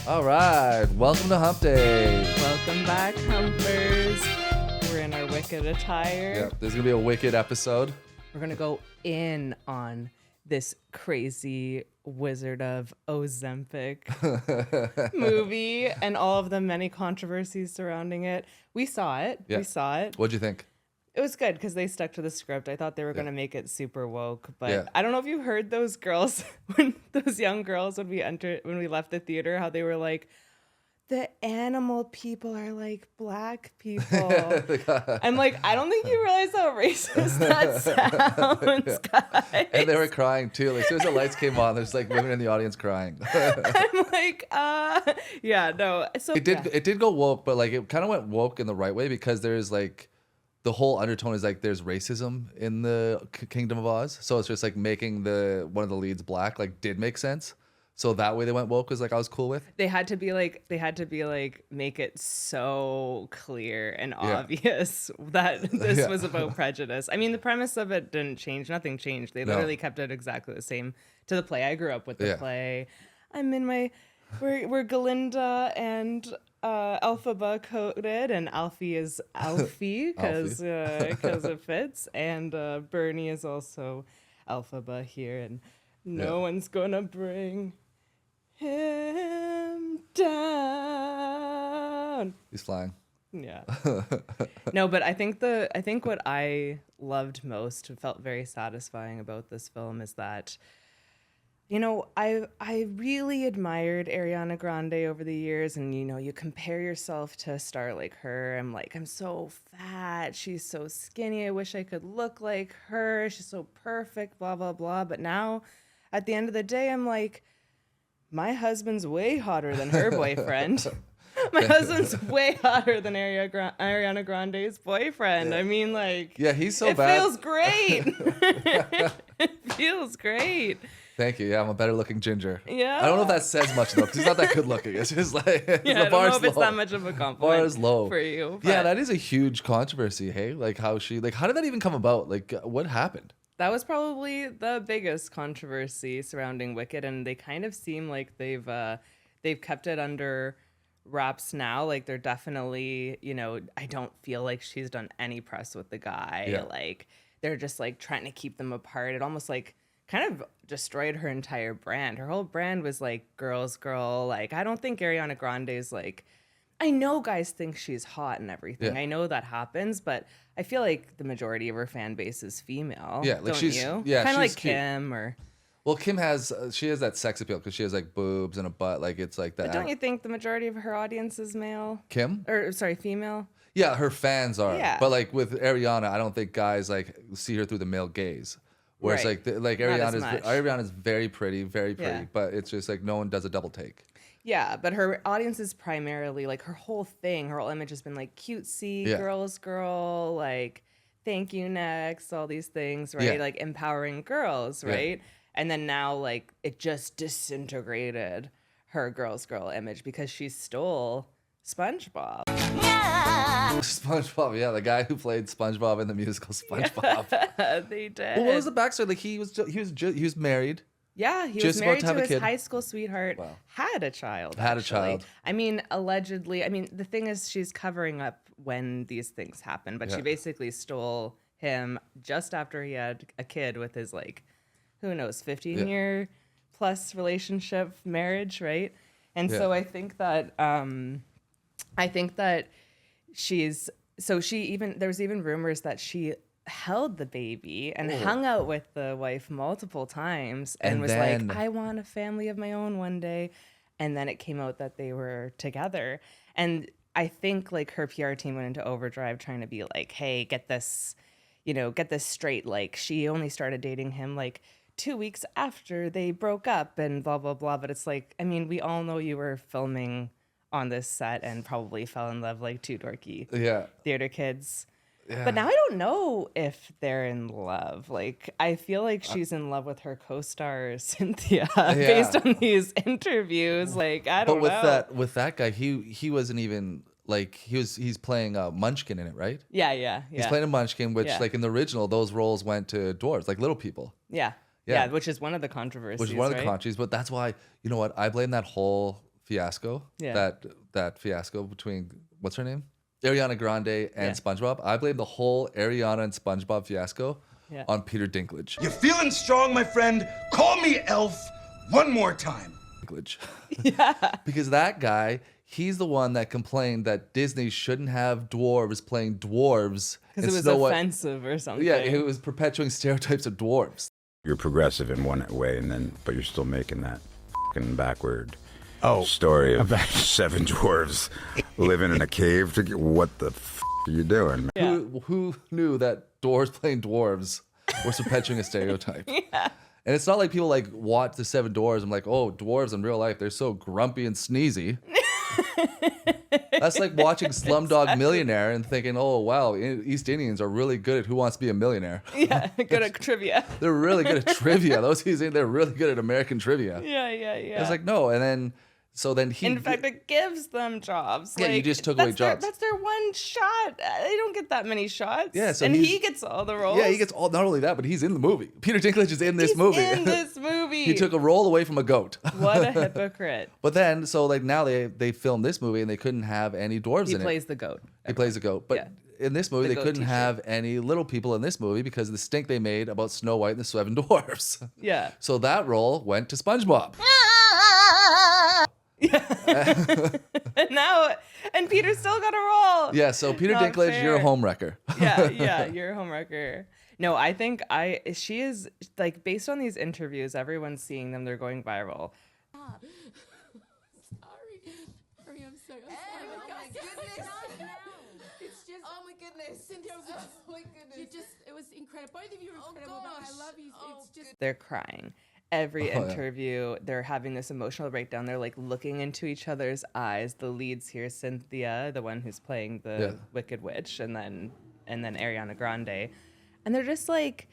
All right, welcome to Humpdays. Welcome back, Humpers. We're in our Wicked attire. Yeah, there's gonna be a Wicked episode. We're gonna go in on this crazy Wizard of Ozempic movie and all of the many controversies surrounding it. We saw it. Yeah. We saw it. What'd you think? It was good because they stuck to the script. I thought they were going to make it super woke, but Yeah. I don't know if you heard those girls, when those young girls, when we left the theater, how they were like, the animal people are like black people. I'm like, I don't think you realize how racist that sounds, guys. And they were crying too. Like, as soon as the lights came on, there's like women in the audience crying. I'm like, yeah, no. So It did go woke, but like it kind of went woke in the right way because there's like the whole undertone is like there's racism in the Kingdom of Oz, so it's just like making one of the leads black like did make sense. So that way they went woke was like I was cool with. They had to be like make it so clear and obvious that this was about prejudice. I mean, the premise of it didn't change. Nothing changed. They literally kept it exactly the same to the play. I grew up with the play. I'm in my we're Galinda and Alphaba coded, and Alfie is Alfie because it fits, and Bernie is also Alphaba here, and no one's gonna bring him down. He's flying. Yeah. No, but I think what I loved most, felt very satisfying about this film is that, you know, I really admired Ariana Grande over the years, and you know, you compare yourself to a star like her. I'm like, I'm so fat. She's so skinny. I wish I could look like her. She's so perfect, blah, blah, blah. But now, at the end of the day, I'm like, my husband's way hotter than her boyfriend. My husband's way hotter than Ariana Grande's boyfriend. I mean, like, he's so bad. It feels great. It feels great. Thank you. Yeah, I'm a better looking ginger. Yeah. I don't know if that says much though, because he's not that good looking. It's just like I don't know if it's that much of a compliment bar is low for you. Yeah, that is a huge controversy. Hey, like how did that even come about? Like what happened? That was probably the biggest controversy surrounding Wicked, and they kind of seem like they've kept it under wraps now. Like they're definitely, you know, I don't feel like she's done any press with the guy. Yeah. Like they're just like trying to keep them apart. It almost like kind of destroyed her entire brand. Her whole brand was like girls girl. Like I don't think Ariana Grande is like, I know guys think she's hot and everything. Yeah. I know that happens, but I feel like the majority of her fan base is female. Yeah, like don't she's you? yeah, Kind of like cute. Kim or. Well, Kim has she has that sex appeal because she has like boobs and a butt. Like it's like that. But don't you think the majority of her audience is male? Kim? Or sorry, female? Yeah, her fans are. Yeah. But like with Ariana, I don't think guys like see her through the male gaze. Whereas Right. like Not as Ariana's very pretty, Yeah. but it's just like no one does a double take. Yeah, but her audience is primarily like her whole thing, her whole image has been like cutesy, girls girl, like thank you next, all these things, right? Yeah. Like empowering girls, right? And then now like it just disintegrated her girls girl image because she stole SpongeBob. SpongeBob, yeah, the guy who played SpongeBob in the musical SpongeBob. They did. Well, what was the backstory? Like he was married. Yeah, he Just was about married to to have a his kid. high school sweetheart, Wow. had a child. Had a actually. child. I mean, allegedly. I mean, the thing is, she's covering up when these things happen, but she basically stole him just after he had a kid with his, like, who knows, 15-year plus relationship, marriage, right? And so I think that she's, so she even, there was even rumors that she held the baby and hung out with the wife multiple times and was then, like, I want a family of my own one day. And then it came out that they were together. And I think like her PR team went into overdrive trying to be like, hey, get this straight. Like she only started dating him like 2 weeks after they broke up and blah, blah, blah. But it's like, I mean, we all know you were filming on this set and probably fell in love like two dorky theater kids. Yeah. But now I don't know if they're in love. Like, I feel like she's in love with her co-star Cynthia based on these interviews. Like, I don't know. But with that guy, he wasn't even like he's playing Munchkin in it, right? Yeah. He's playing a Munchkin, which like in the original, those roles went to dwarves, like little people. Yeah, which is one of the controversies. Which is one of the controversies, but that's why, you know what, I blame that whole fiasco. Yeah. That fiasco between what's her name? Ariana Grande and Yeah. SpongeBob. I blame the whole Ariana and SpongeBob fiasco Yeah. on Peter Dinklage. You feeling strong, my friend? Call me Elf one more time. Dinklage. Yeah. Because that guy, he's the one that complained that Disney shouldn't have dwarves playing dwarves. Because it was offensive or something. Yeah, it was perpetuating stereotypes of dwarves. You're progressive in one way, but you're still making that fucking backward story of 7 dwarves living in a cave. What the are you doing? Yeah. Who knew that dwarves playing dwarves were perpetuating a stereotype? Yeah. And it's not like people like watch the 7 dwarves and like, oh, dwarves in real life, they're so grumpy and sneezy. That's like watching Slumdog Millionaire and thinking, oh, wow, East Indians are really good at Who Wants to Be a Millionaire. Yeah, good at trivia. They're really good at trivia. Those East Indians, they're really good at American trivia. Yeah. It's like, no. And then, so then he... In fact, it gives them jobs. Yeah, you just took away jobs. That's their one shot. They don't get that many shots. Yeah, so and he gets all the roles. Yeah, he gets all, not only that, but he's in the movie. Peter Dinklage is in this movie. in this movie. He took a role away from a goat. What a hypocrite. But then, so like now they filmed this movie and they couldn't have any dwarves He in it. plays the goat. He plays a goat. But Yeah. in this movie, The they goat couldn't t-shirt. have any little people in this movie because of the stink they made about Snow White and the 7 Dwarfs. Yeah. So that role went to SpongeBob. And Peter still got a role. Yeah, so Peter Not Dinklage, you're a fair. homewrecker. Yeah, you're a homewrecker. No, I think she is, like, based on these interviews, everyone's seeing them, they're going viral. Sorry, I'm sorry. Oh my goodness. It's just. Oh my goodness. Cynthia, Oh my goodness. it was incredible. Both of you were incredible. But gosh. I love you. Oh, It's just. They're crying. Every Oh, yeah. interview, they're having this emotional breakdown. They're like looking into each other's eyes. The leads here, Cynthia, the one who's playing the Yeah. Wicked Witch, and then Ariana Grande, and they're just like,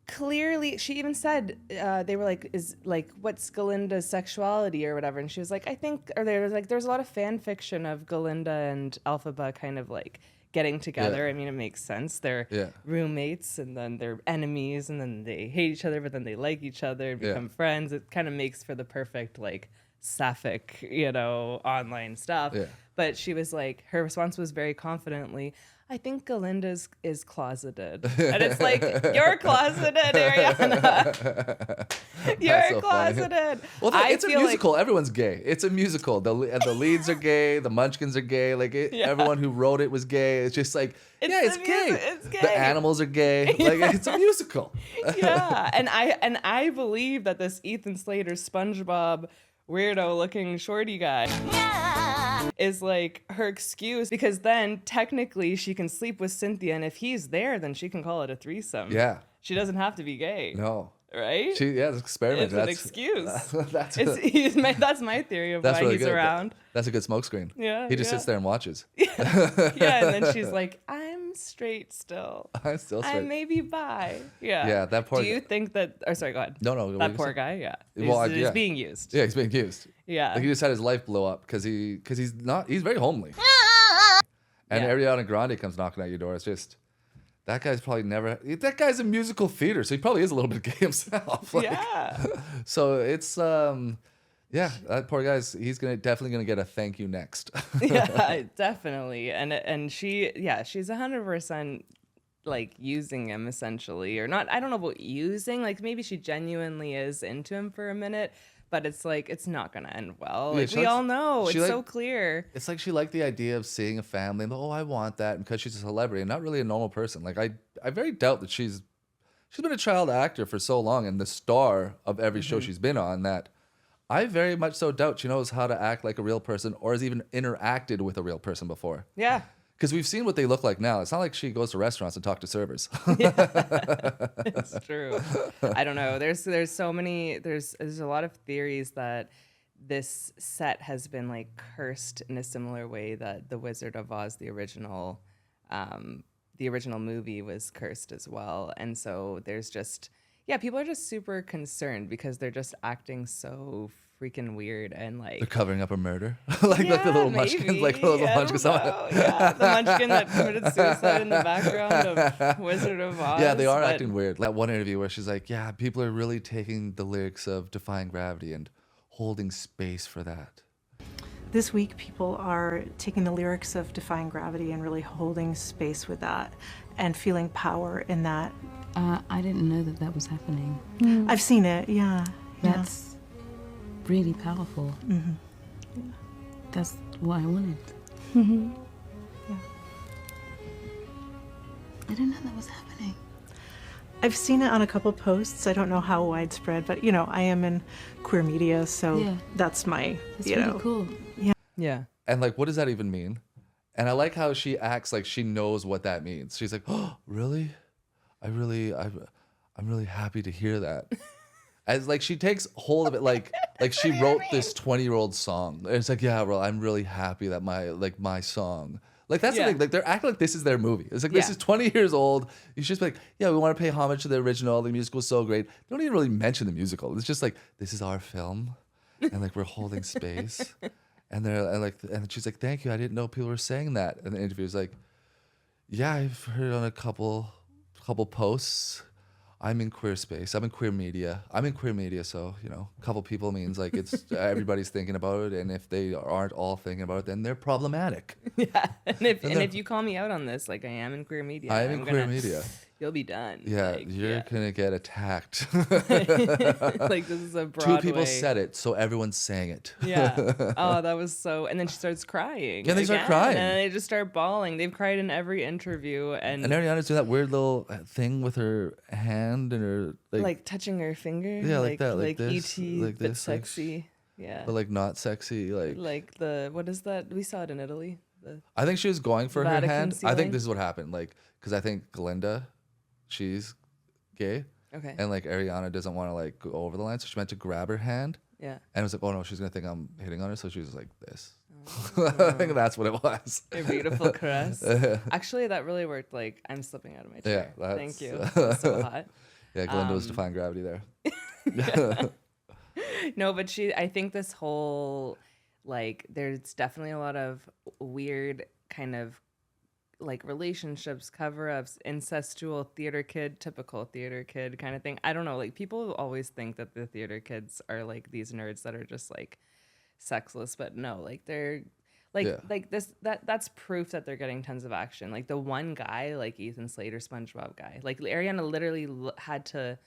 clearly. She even said they were like, "Is like what's Galinda's sexuality or whatever?" And she was like, "I think," or there was like, "There's a lot of fan fiction of Galinda and Elphaba kind of like." Getting together. Yeah. I mean, it makes sense. They're Yeah. roommates, and then they're enemies, and then they hate each other, but then they like each other and Yeah. become friends. It kind of makes for the perfect, like, sapphic, online stuff. Yeah. But she was like, her response was very confidently, I think Galinda's is closeted. And it's like, you're closeted, Ariana. You're so funny. closeted. Well, I it's a feel like- musical. Everyone's gay. It's a musical. The leads are gay. The Munchkins are gay. Like everyone who wrote it was gay. It's just like, it's the gay. music, it's The gay. animals are gay. Like it's a musical. Yeah, and I believe that this Ethan Slater SpongeBob weirdo looking shorty guy is like her excuse, because then technically she can sleep with Cynthia, and if he's there, then she can call it a threesome. Yeah. She doesn't have to be gay. No. Right? It's an experiment. It's an excuse. That's That's my theory of why really he's good. around. That's a good smokescreen. Yeah, He just yeah. sits there and watches. Yeah, and then she's like, I'm straight still. I'm still I straight. may be bi. Yeah. Yeah, that poor Do you guy- think that? Oh, sorry. Go ahead. No, what were That you poor saying? guy. Yeah. Well, He's yeah. being used. Yeah, he's being used. Yeah. Like he just had his life blow up because he's very homely. And Yeah. Ariana Grande comes knocking at your door. It's just, that guy's probably never, that guy's in musical theater, so he probably is a little bit gay himself. Like, Yeah. So it's, yeah, that poor guy's, he's definitely gonna get a thank you next. Yeah, definitely. And she's 100% like using him essentially, or not. I don't know about using, like maybe she genuinely is into him for a minute, but it's like, it's not going to end well. Yeah, Like, she we likes- all know. It's she so like- clear. It's like she liked the idea of seeing a family and, oh, I want that, and because she's a celebrity and not really a normal person. Like I very doubt that she's been a child actor for so long and the star of every show she's been on, that I very much so doubt she knows how to act like a real person or has even interacted with a real person before. Yeah. Because we've seen what they look like now. It's not like she goes to restaurants and talks to servers. It's true. I don't know. There's so many. There's a lot of theories that this set has been like cursed in a similar way that The Wizard of Oz, the original movie, was cursed as well. And so there's just, yeah, people are just super concerned because they're just acting so freaking weird and like. They're covering up a murder. like the little munchkins, like the little I munchkins. don't know. Yeah, the munchkin that committed suicide in the background of Wizard of Oz. Yeah, they are but- acting weird. That one interview where she's like, yeah, people are really taking the lyrics of Defying Gravity and holding space for that. this week people are taking the lyrics of Defying Gravity and really holding space with that and feeling power in that. I didn't know that that was happening. I've seen it, yeah. That's really powerful. Mm-hmm. That's what I wanted. Yeah. I didn't know that was happening. I've seen it on a couple posts. I don't know how widespread, but you know, I am in queer media, so Yeah. that's my, That's you really know. cool. Yeah. And like, what does that even mean? And I like how she acts like she knows what that means. She's like, oh, really? I'm really happy to hear that. As like she takes hold of it, like she wrote this 20-year-old song. It's like, yeah, well, I'm really happy that my song. Like that's the Yeah. thing. Like they're acting like this is their movie. It's like this Yeah. is 20 years old. You should just be like, yeah, we want to pay homage to the original. The musical is so great. They don't even really mention the musical. It's just like this is our film, and like we're holding space. And and she's like, thank you. I didn't know people were saying that. And the interviewer's like, yeah, I've heard on a couple posts. I'm in queer space. I'm in queer media. So, you know, a couple people means like it's everybody's thinking about it. And if they aren't all thinking about it, then they're problematic. Yeah. And if you call me out on this, like I am in queer media. I am in queer media. You'll be done. Yeah, Like, you're gonna get attacked. like this is a Broadway. Two people said it, so everyone's saying it. Yeah. Oh, that was so. And then she starts crying. Yeah, they start again, crying. And they just start bawling. They've cried in every interview, and Ariana's doing that weird little thing with her hand and her like touching her finger. Yeah, like that, like this, E.T. like but this, sexy. Yeah. but like not sexy. Like the what is that? We saw it in Italy. I think she was going for her Vatican hand. I ceiling? think this is what happened. Like, because I think Glinda, she's gay, Okay. and like Ariana doesn't want to like go over the line, so she meant to grab her hand, Yeah. and it was like, oh no, she's gonna think I'm hitting on her, so she was like this. Oh. I think that's what it was. A beautiful caress. Actually, that really worked. Like I'm slipping out of my chair. Yeah, Thank you. that's- That's so hot. Yeah, Glinda was defying gravity there. No, but I think this whole, like, there's definitely a lot of weird kind of like relationships, cover-ups, incestual theater kid, typical theater kid kind of thing. I don't know. Like people always think that the theater kids are like these nerds that are just like sexless, but no, like they're like Yeah. like this that's proof that they're getting tons of action. Like the one guy, like Ethan Slater, SpongeBob guy, like Ariana literally had to.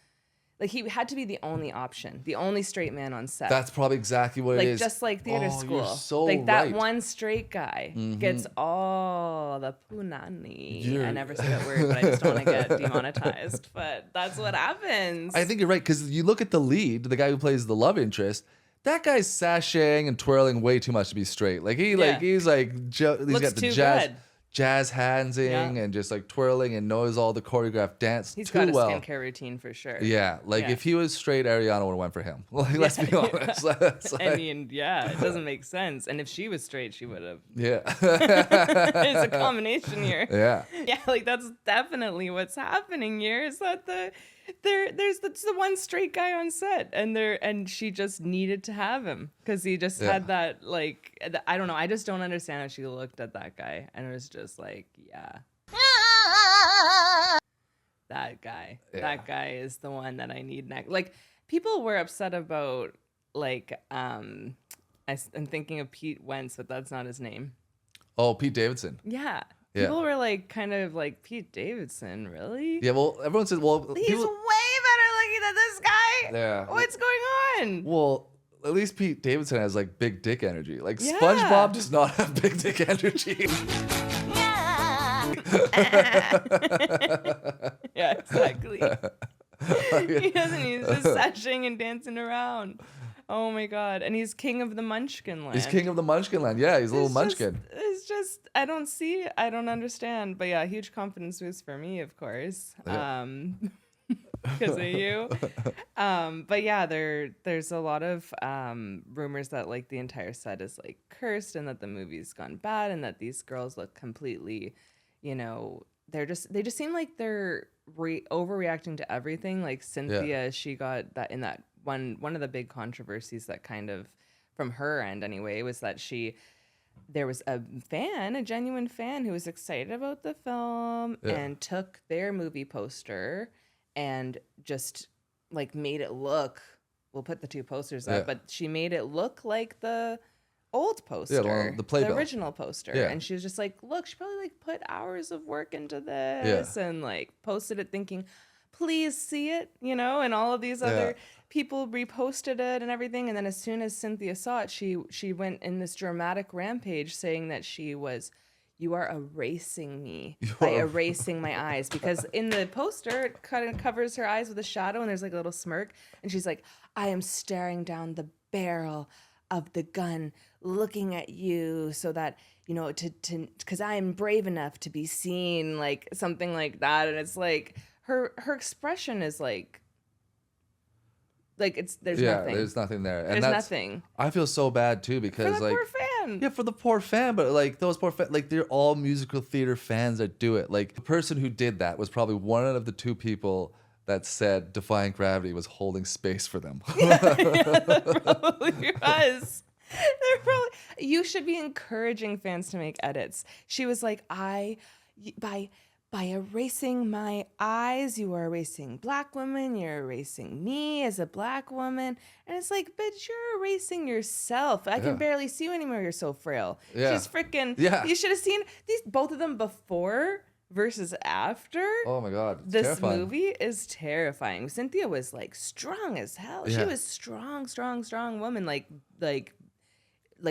Like he had to be the only option, the only straight man on set. That's probably exactly what like it is. just like theater Oh, school. You're so like that right. one straight guy gets all the punani. You're- I never say that word, but I just don't want to get demonetized. But that's what happens. I think you're right because you look at the lead, the guy who plays the love interest. That guy's sashaying and twirling way too much to be straight. Like he's Yeah. he's Looks got the too jazz good. handsing Yeah. and just like twirling and knows all the choreographed dance He's too got a well. skincare routine for sure. Yeah, like Yeah. if he was straight, Ariana would have went for him. Like let's be honest. It's I like- mean, yeah, it doesn't make sense. And if she was straight, she would have. yeah, It's a combination here. yeah. Yeah, like that's definitely what's happening here. Is that there's the one straight guy on set, and she just needed to have him because he just had that like I don't know. I just don't understand how she looked at that guy, and it was just like, yeah, that guy. Yeah. That guy is the one that I need next. Like people were upset about like I'm thinking of Pete Wentz, but that's not his name. Oh, Pete Davidson. Yeah. Yeah. People were like, kind of like, Pete Davidson, really? Yeah, well, everyone says, well, He's people, way better looking than this guy. Yeah. What's going on? well, at least Pete Davidson has like big dick energy. Like Yeah. SpongeBob does not have big dick energy. Yeah, exactly. He doesn't. He's just sashing and dancing around. Oh my god! And he's king of the Munchkin land. He's king of the Munchkin land. Yeah, he's a little It's munchkin. It's just I don't see. I don't understand. But yeah, huge confidence boost for me, of course. Yeah. Because of you. But yeah, there's a lot of rumors that like the entire set is like cursed and that the movie's gone bad and that these girls look completely, you know, they just seem like they're overreacting to everything. Like Cynthia, she got that in that one of the big controversies that kind of from her end anyway was that there was a genuine fan who was excited about the film and took their movie poster and just like made it look, we'll put the two posters up, but she made it look like the old poster, the playbill. original poster, Yeah. and she was just like, look, she probably like put hours of work into this and like posted it thinking, please see it, you know, and all of these other people reposted it and everything. And then as soon as Cynthia saw it, she went in this dramatic rampage saying that you are erasing me by erasing my eyes, because in the poster it kind of covers her eyes with a shadow and there's like a little smirk, and she's like, I am staring down the barrel of the gun looking at you so that, you know, to because I am brave enough to be seen, like something like that. And it's like her expression is like there's nothing. There's nothing there. And There's that's nothing. I feel so bad too, because For the like poor fan. yeah, for the poor fan, but like those poor like they're all musical theater fans that do it. Like the person who did that was probably one of the two people that said Defying Gravity was holding space for them. Probably was. They're probably, you should be encouraging fans to make edits. She was like, by erasing my eyes, you are erasing black women, you're erasing me as a black woman. And it's like, but you're erasing yourself. I can barely see you anymore, you're so frail. Yeah. She's freaking, Yeah. you should have seen both of them before versus after. Oh my God. It's This terrifying. movie is terrifying. Cynthia was like strong as hell. She Yeah. was strong woman, like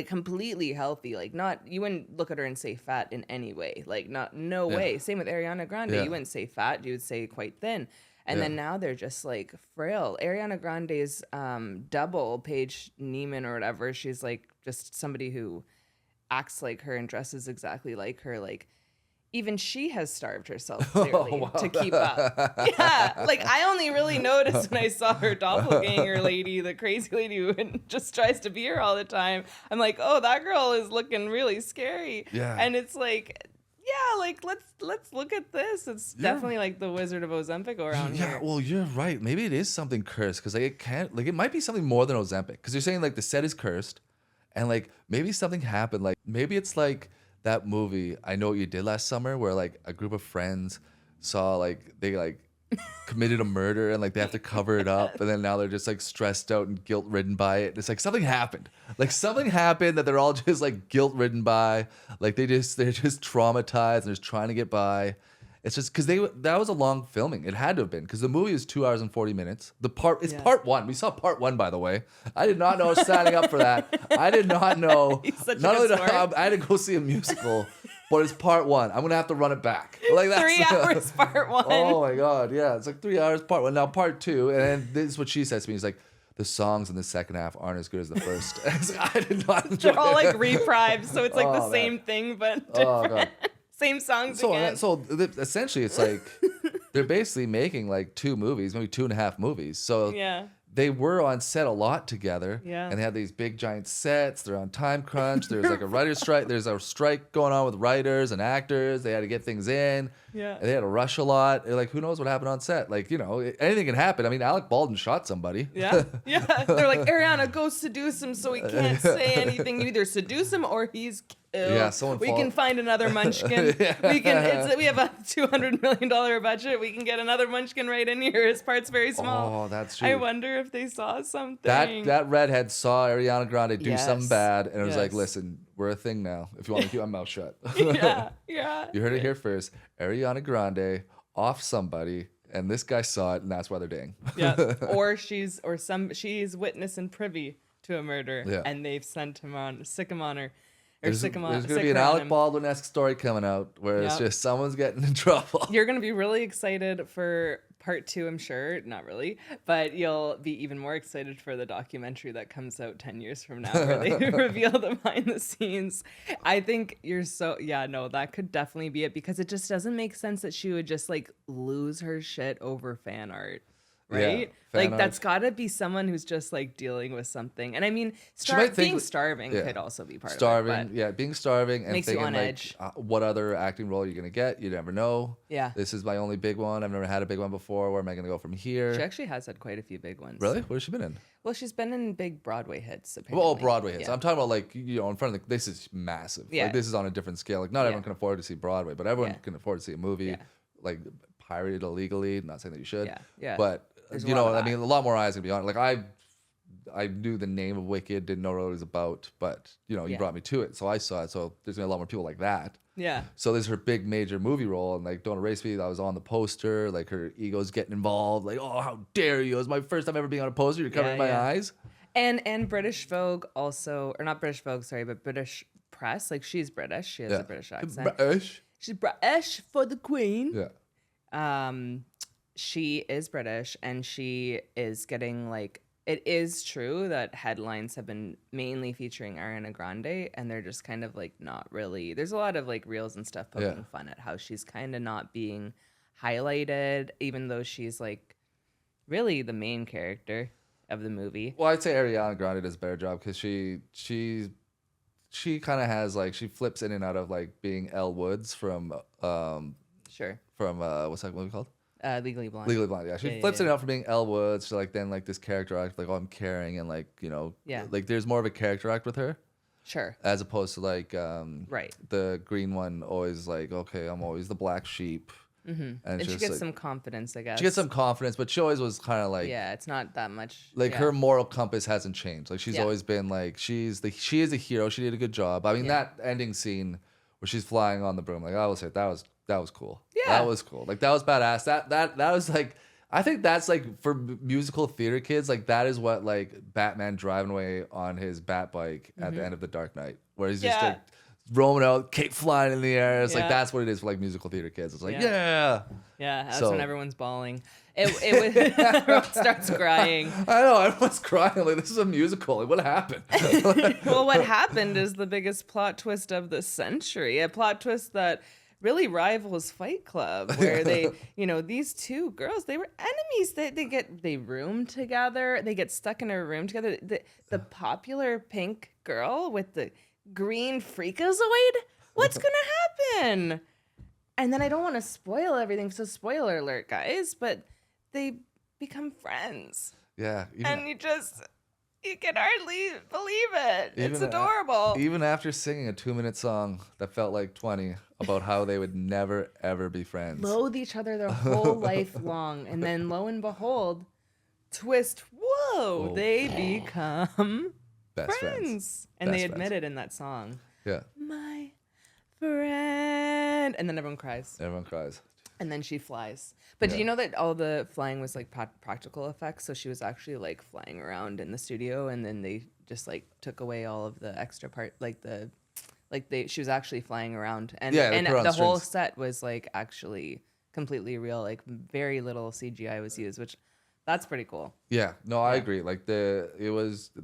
completely healthy. Like not, you wouldn't look at her and say fat in any way. Like no way. Same with Ariana Grande. Yeah. You wouldn't say fat, you would say quite thin. And then now they're just like frail. Ariana Grande's double, Paige Neiman or whatever, she's like just somebody who acts like her and dresses exactly like her. Like even she has starved herself clearly to keep up. Yeah, like I only really noticed when I saw her doppelganger lady, the crazy lady who just tries to be her all the time. I'm like, oh, that girl is looking really scary. Yeah. And it's like, yeah, like let's look at this. It's definitely like the Wizard of Ozempic around Yeah, here. well, you're right. Maybe it is something cursed, because like it might be something more than Ozempic, because you're saying like the set is cursed, and like maybe something happened. Like maybe it's like that movie I Know What You Did Last Summer, where like a group of friends saw like they like committed a murder and like they have to cover it up, and then now they're just like stressed out and guilt ridden by it. It's like something happened that they're all just like guilt ridden by, like they're just traumatized and just trying to get by. It's just because that was a long filming. It had to have been, because the movie is 2 hours and 40 minutes. It's part one. We saw part one, by the way. I did not know I was signing up for that. I did not know. He's such a Not good only did sport. I had to go see a musical, but it's part one. I'm gonna have to run it back. Like that's 3 hours part one. Oh my God, yeah, it's like 3 hours part one. Now part two, and then this is what she says to me. She's like, the songs in the second half aren't as good as the first. It's like, I did not enjoy They're all it. like reprised, so it's like Oh, the man. same thing, but Oh different. God. Same songs again. Essentially, it's like they're basically making like 2 movies, maybe 2.5 movies. So Yeah. they were on set a lot together. Yeah. And they had these big giant sets. They're on time crunch. There's like a writer's strike. There's a strike going on with writers and actors. They had to get things in. Yeah. And they had to rush a lot. Like, who knows what happened on set? Like, you know, anything can happen. I mean, Alec Baldwin shot somebody. Yeah, yeah. They're like, Ariana, go seduce him so he can't say anything. You either seduce him or he's killed. Yeah, someone we fall- can find another Munchkin. We have a $200 million budget. We can get another Munchkin right in here. His part's very small. Oh, that's I true. wonder if they saw something. That redhead saw Ariana Grande do Yes. something bad, and it was like, Yes. listen, we're a thing now. If you want me to keep my mouth shut. yeah. You heard it here first. Ariana Grande off somebody, and this guy saw it, and that's why they're dating. Yeah. Or she's witness and privy to a murder, Yeah. and they've sick him on her. There's going to be an Alec Baldwin-esque story coming out where it's Yep. just someone's getting in trouble. You're going to be really excited for part 2, I'm sure. Not really. But you'll be even more excited for the documentary that comes out 10 years from now where they reveal the behind the scenes. I think that could definitely be it, because it just doesn't make sense that she would just like lose her shit over fan art. Right? fan Like that's art. got to be someone who's just like dealing with something. And I mean, might think- being starving yeah. could also be part Starving, of it. But being starving and Makes you thinking on like, edge. what other acting role are you going to get? You never know. Yeah. This is my only big one. I've never had a big one before. Where am I going to go from here? She actually has had quite a few big ones. Really? What has she been in? Well, she's been in big Broadway hits, apparently. Oh, Broadway hits. Yeah. I'm talking about like, you know, in front of this is massive. Yeah. Like this is on a different scale. Like not everyone can afford to see Broadway, but everyone Yeah. can afford to see a movie Yeah. like pirated illegally. Not saying that you should. Yeah, yeah. But There's a you lot know, of I that. mean, a lot more eyes gonna be on it. Like I I knew the name of Wicked, didn't know what it was about, but you Yeah. brought me to it, so I saw it. So there's gonna be a lot more people like that. Yeah. So this is her big major movie role, and like Don't Erase Me, I was on the poster. Like her ego's getting involved. Like, oh, how dare you? It was my first time ever being on a poster. You're covering my eyes. And British Vogue also, or not British Vogue, sorry, but British press. Like she's British. She has a British accent. British. She's British for the Queen. Yeah. She is British, and she is getting like. It is true that headlines have been mainly featuring Ariana Grande, and they're just kind of like not really. There's a lot of like reels and stuff poking fun at how she's kind of not being highlighted, even though she's like really the main character of the movie. Well, I'd say Ariana Grande does a better job because she kind of has like she flips in and out of like being Elle Woods from Sure. what's that movie called? Legally Blonde. Legally Blonde. Yeah, she flips in and out from being Elle Woods to like then like this character act like, oh, I'm caring, and like like there's more of a character act with her. Sure. As opposed to like Right. the green one always like, okay, I'm always the black sheep. Mm-hmm. And she just, gets like, some confidence, I guess. she gets some confidence, but she always was kind of like it's not that much. like her moral compass hasn't changed. Like she's Yeah. always been like she is a hero. She did a good job. I mean that ending scene where she's flying on the broom, like I will say that was cool. Yeah. That was cool. Like that was badass. That was like I think that's like for musical theater kids, like that is what like Batman driving away on his bat bike at the end of The Dark Knight, where he's just like roaming out, cape flying in the air. It's like that's what it is for like musical theater kids. It's like Yeah, that's So- when everyone's bawling. It was everyone starts crying. I know everyone's crying. Like this is a musical. Like what happened? Well, what happened is the biggest plot twist of the century. A plot twist that really rivals Fight Club, where they, these two girls, they were enemies. They room together. They get stuck in a room together. The popular pink girl with the green freakazoid. What's gonna happen? And then I don't want to spoil everything, so spoiler alert, guys. But they become friends, Yeah. and you can hardly believe it. It's Even adorable. Even after singing a 2-minute song that felt like 20 about how they would never ever be friends. Loathe each other their whole life long, and then lo and behold, twist! Whoa, they become Best friends, and they Best admit friends. it in that song. Yeah. My friend, and then everyone cries, Everyone cries. and then she flies. But do you know that all the flying was like practical effects? So she was actually like flying around in the studio, and then they just like took away all of the extra part, she was actually flying around, and put on the whole strings. set was like actually completely real. Like very little CGI was used, which that's pretty cool. Yeah. No, I agree. Like they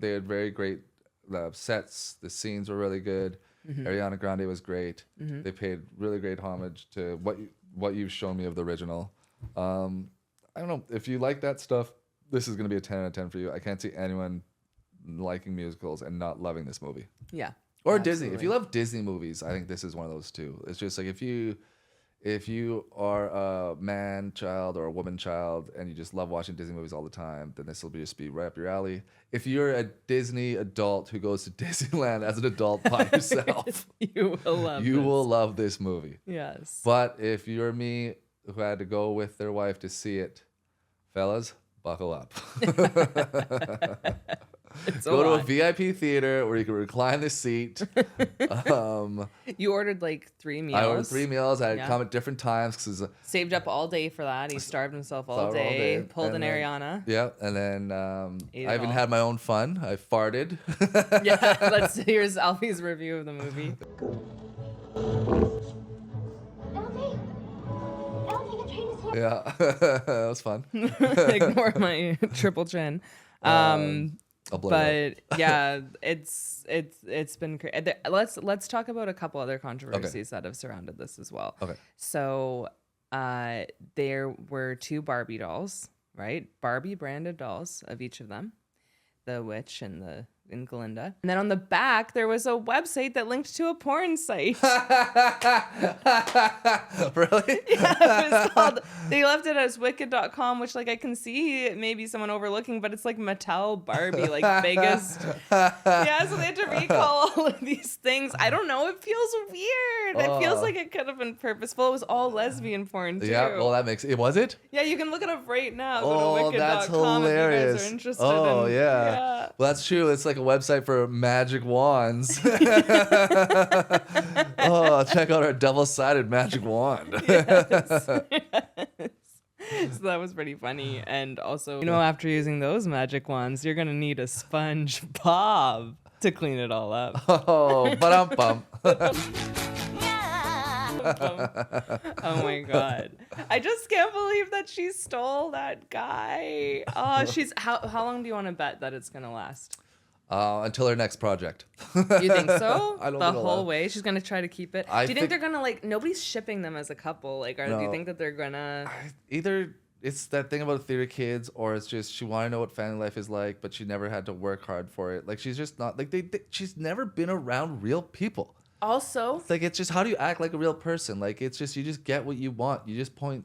had very great sets. The scenes were really good. Ariana Grande was great. They paid really great homage to what you've shown me of the original. I don't know if you like that stuff. This is going to be a 10 out of 10 for you. I can't see anyone liking musicals and not loving this movie. Yeah. Or Disney. If you love Disney movies, I think this is one of those too. It's just like if you are a man child or a woman child and you just love watching Disney movies all the time, then this will just be right up your alley. If you're a Disney adult who goes to Disneyland as an adult by yourself, You will love this movie. Yes. But if you're me who had to go with their wife to see it, fellas, buckle up. Go to a VIP theater where you can recline the seat. You ordered like 3 meals. I ordered 3 meals. I had come at different times because Saved up all day for that. He starved himself all Starved all day. day. Pulled an And then- Ariana. yeah, and then Ate it I even all. had my own fun. I farted. Yeah. Here's Alfie's review of the movie. Yeah, that was fun. Ignore my triple chin. I'll blow it up. But yeah, it's been crazy. Let's talk about a couple other controversies that have surrounded this as well. Okay. So there were 2 Barbie dolls, right? Barbie branded dolls of each of them, the witch and the in Galinda. And then on the back, there was a website that linked to a porn site. Really? Yeah, it was called, they left it as wicked.com, which like I can see maybe someone overlooking, but it's like Mattel Barbie, like biggest. Yeah, so they had to recall all of these things. I don't know. It feels weird. It feels like it could have been purposeful. It was all lesbian porn too. Yeah, well, that makes it. Was it? Yeah, you can look it up right now. Go Oh, to wicked.com that's hilarious. if you guys are interested. Oh, in, yeah. Well, that's true. It's like a website for magic wands. Oh, check out our double-sided magic wand. Yes. So that was pretty funny. And also, after using those magic wands, you're going to need a sponge bob to clean it all up. Oh, ba-dum-bum. Oh my god. I just can't believe that she stole that guy. Oh, she's how long do you want to bet that it's going to last? Until her next project. You think so? I don't the think whole it'll way she's gonna try to keep it. Do you think they're gonna like? Nobody's shipping them as a couple. Like, do you No. think that they're gonna? Either it's that thing about theater kids, or it's just she wanted to know what family life is like, but she never had to work hard for it. Like she's just not like she's never been around real people. Also, Like it's just how do you act like a real person? Like it's just you just get what you want. You just point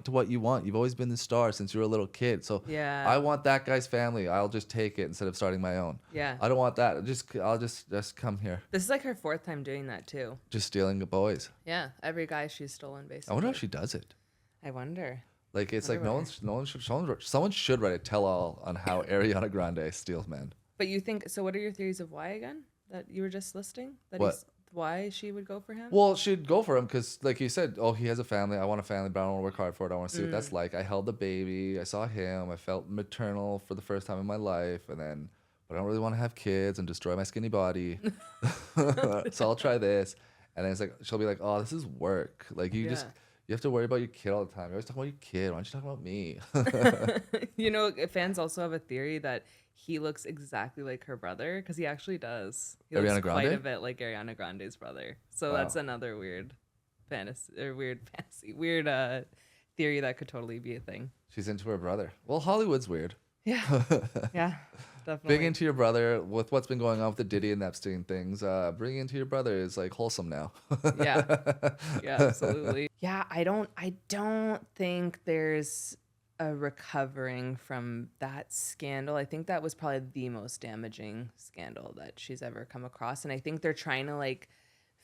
to what you want. You've always been the star since you were a little kid. So Yeah. I want that guy's family. I'll just take it instead of starting my own. Yeah. I don't want that. I'll just come here. this is like her 4th time doing that too. Just stealing the boys. Yeah, every guy she's stolen I basically. wonder how she does it. I wonder. Like it's like someone should write a tell-all on how Ariana Grande steals men. But you think so? What are your theories of why again? That you were just listing? That What? Why she would go for him? Well, she'd go for him because, like you said, oh, he has a family. I want a family, but I don't want to work hard for it. I want to see what that's like. I held the baby. I saw him. I felt maternal for the first time in my life. But I don't really want to have kids and destroy my skinny body. So I'll try this. And then it's like, she'll be like, oh, this is work. Like, you have to worry about your kid all the time. You're always talking about your kid. Why don't you talk about me? Fans also have a theory that he looks exactly like her brother because he actually does. He Ariana looks quite Grande? a bit like Ariana Grande's brother. So that's another weird theory that could totally be a thing. She's into her brother. Well, Hollywood's weird. Yeah, yeah, definitely. Big into your brother with what's been going on with the Diddy and Epstein things. Bringing into your brother is like wholesome now. Yeah, absolutely. Yeah, I don't think there's a recovering from that scandal. I think that was probably the most damaging scandal that she's ever come across, and I think they're trying to like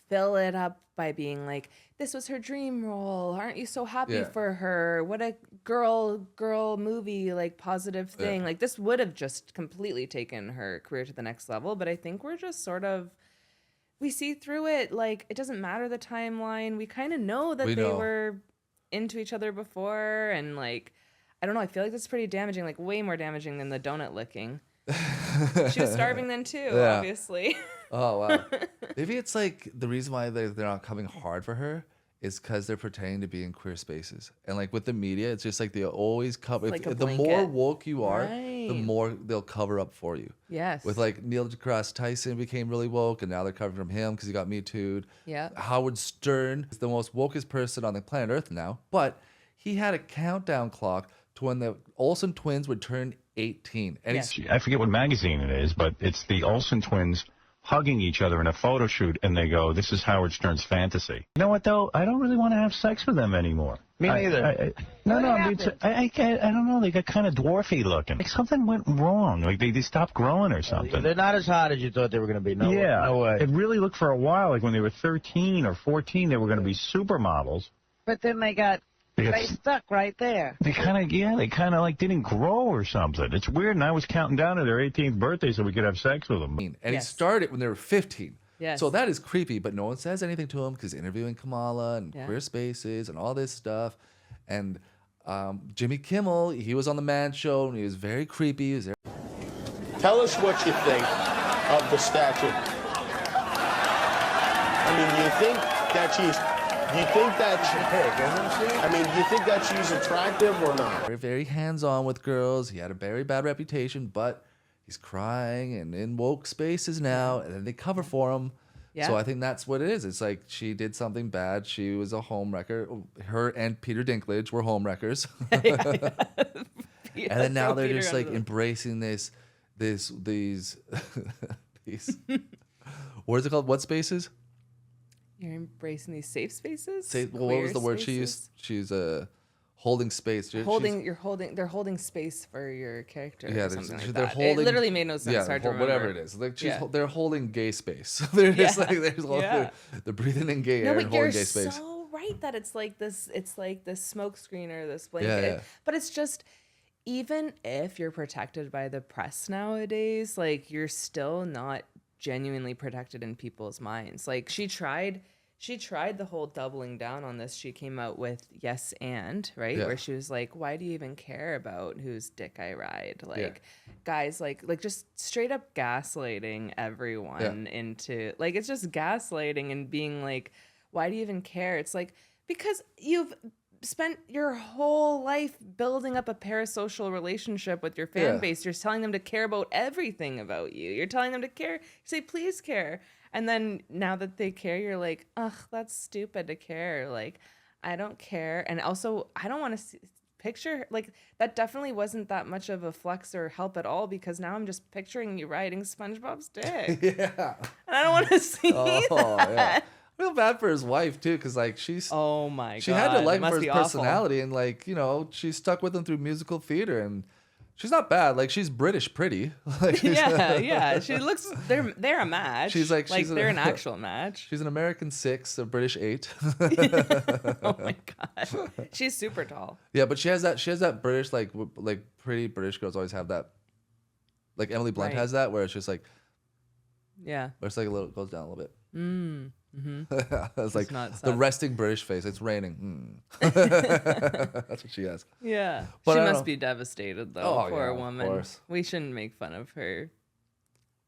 fill it up by being like, this was her dream role, aren't you so happy for her, what a girl movie, like positive thing. Like this would have just completely taken her career to the next level, but I think we're just sort of, we see through it. Like it doesn't matter the timeline, we kind of know that they were into each other before, and like I don't know, I feel like that's pretty damaging, like way more damaging than the donut licking. She was starving then too, obviously. Oh, wow. Maybe it's like the reason why they're not coming hard for her is because they're pretending to be in queer spaces. And like with the media, it's just like they always cover. Like a the more blanket. woke you are, Right. the more they'll cover up for you. Yes. With like Neil deGrasse Tyson became really woke, and now they're covering from him because he got Me Too'd. Yeah. Howard Stern is the most wokest person on the planet Earth now, but he had a countdown clock to when the Olsen twins would turn 18. And he's I forget what magazine it is, but it's the Olsen twins hugging each other in a photo shoot, and they go, this is Howard Stern's fantasy. You know what, though? I don't really want to have sex with them anymore. Me neither. No, I don't know. They got kind of dwarfy looking. Like something went wrong. Like they stopped growing or something. They're not as hot as you thought they were going to be. No, no way. It really looked for a while, like when they were 13 or 14, they were going to be supermodels. But then they stuck right there. They kind of like didn't grow or something. It's weird, and I was counting down to their 18th birthday so we could have sex with them. And he started when they were 15. Yes. So that is creepy, but no one says anything to him because he's interviewing Kamala and queer spaces and all this stuff. And Jimmy Kimmel, he was on the Man Show, and he was very creepy. He was Tell us what you think of the statue. I mean, do you think that she's attractive or not? very, very hands-on with girls. He had a very bad reputation, but he's crying and in woke spaces now, and then they cover for him. Yeah. So I think that's what it is. It's like she did something bad. She was a homewrecker. Her and Peter Dinklage were homewreckers. And then now they're just like embracing this these what is it called? What spaces? You're embracing these safe spaces. What was the word she used? She's holding space. They're holding space for your character. Yeah, or something like they're that. holding. It literally made no sense. Yeah, Hard to whatever remember. it is. Like they're holding gay space. They're just like they're breathing in gay air and holding gay space. So right that it's like this smoke screen or this blanket. Yeah. But it's just, even if you're protected by the press nowadays, like, you're still not genuinely protected in people's minds. Like, she tried the whole doubling down on this. She came out with Yes and, right? Yeah. Where she was like, why do you even care about whose dick I ride? Like, guys, like just straight up gaslighting everyone into, like, it's just gaslighting and being like, why do you even care? It's like, because you've spent your whole life building up a parasocial relationship with your fan base. You're telling them to care about everything about you. You're telling them to care. You say, please care. And then now that they care, you're like, ugh, that's stupid to care. Like, I don't care. And also, I don't want to picture, like, that definitely wasn't that much of a flex or help at all, because now I'm just picturing you riding SpongeBob's dick. Yeah. And I don't want to see that. Yeah. I feel bad for his wife too, because like she had to like him for his personality, and like, you know, she stuck with him through musical theater, and she's not bad. Like, she's British pretty. Like, yeah. She looks. They're a match. They're an actual match. She's an American 6, a British 8. Oh my god, she's super tall. Yeah, but she has that British like pretty British girls always have that. Like Emily Blunt has that, where it's just like, where it's like a little, goes down a little bit. It's like the resting British face. It's raining. That's what she has. Yeah, but she must be devastated though. Oh, poor yeah, woman. of course. We shouldn't make fun of her.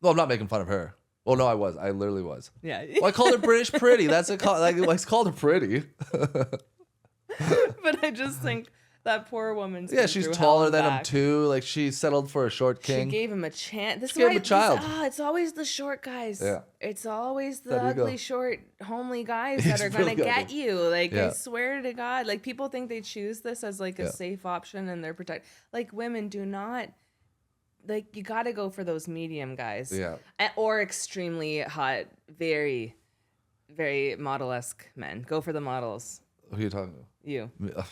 Well, I'm not making fun of her. Well, no, I was. I literally was. Yeah. Well, I called her British pretty. That's it. Like, I called her pretty. But I just think that poor woman's. Yeah, she's taller than him too. Like, she settled for a short king. She gave him a chance. This she gave him a child. It's always the short guys. Yeah. It's always the ugly, short, homely guys that are really gonna get you. Like, Yeah. I swear to God, like, people think they choose this as like a safe option and they're protected. Like, women do not. Like, you got to go for those medium guys. Yeah. Or extremely hot, very, very model-esque men. Go for the models. Who are you talking to? You. Yeah.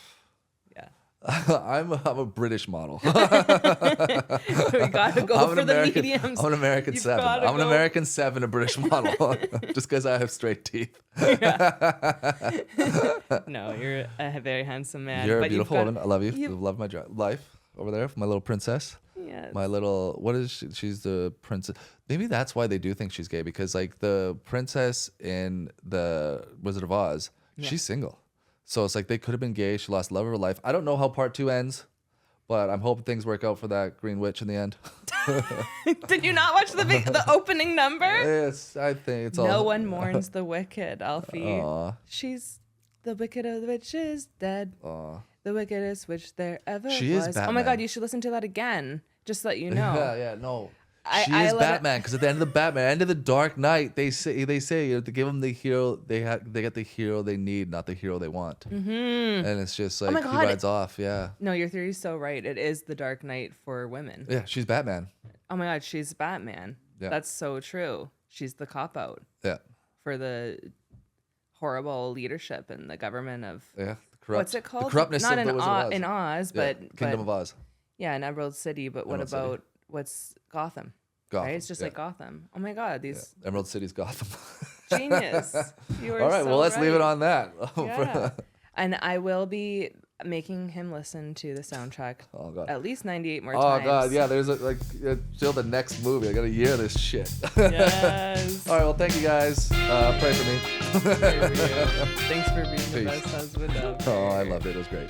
Yeah. I'm a British model. We gotta go for the mediums. I'm an American 7. I'm an American 7, a British model. Just because I have straight teeth. No, you're a very handsome man. You're a but beautiful woman. I love you. You love my life over there, my little princess. Yes. My little, what is she? She's the princess. Maybe that's why they do think she's gay, because like the princess in the Wizard of Oz, she's single. So it's like they could have been gay. She lost love of her life. I don't know how part 2 ends, but I'm hoping things work out for that Green Witch in the end. Did you not watch the opening number? Yes, I think it's all. No one mourns the wicked, Alfie. Aw. She's the wicked of the witch is dead. Aw. The wickedest witch there ever She was. is Oh my Batman. God, you should listen to that again. Just so that you know. Yeah, no. I She is let it- Batman, because at the end of the Batman, end of the Dark Knight, they say you have to give them the hero they get the hero they need, not the hero they want. Mm-hmm. And it's just my like he God. rides off. Yeah. No, your theory's so right. It is the Dark Knight for women. Yeah, she's Batman. Oh my God, she's Batman. Yeah. That's so true. She's the cop out Yeah. for the horrible leadership and the government of Yeah. The corrupt, what's it called? The corruptness Not of the Wizard of Oz. in Oz, Yeah, but Kingdom of Oz. Yeah, in Emerald City. But what Emerald City. about what's Gotham? Gotham. Right? It's just like Gotham. Oh my God, these Emerald City's Gotham. genius. You are All right, so well, let's leave it right. on that. Yeah. And I will be making him listen to the soundtrack at least 98 more times. Oh God, yeah. There's still the next movie. I got to hear this shit. Yes. All right. Well, thank you guys. Pray for me. Pray for you. Thanks for being the best husband ever. Oh, I loved it. It was great.